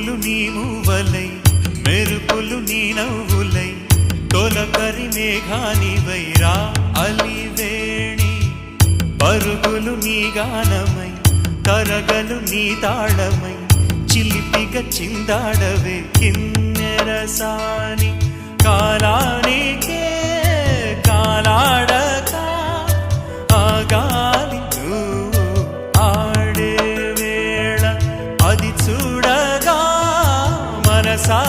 పువ్వులు నీ మూవలై మెరుపులు నీ నవ్వులై తొలకరి మేఘానివై రా అలివేణి పరుగులు నీ గానమై తరగలు నీ తాళమై చిలిపిగా చిందాడవే కిన్నెరసాని కాలానికే కాలాడక ఆగాలి నువ్వు ఆడే వేళ అది చూడగా మనసా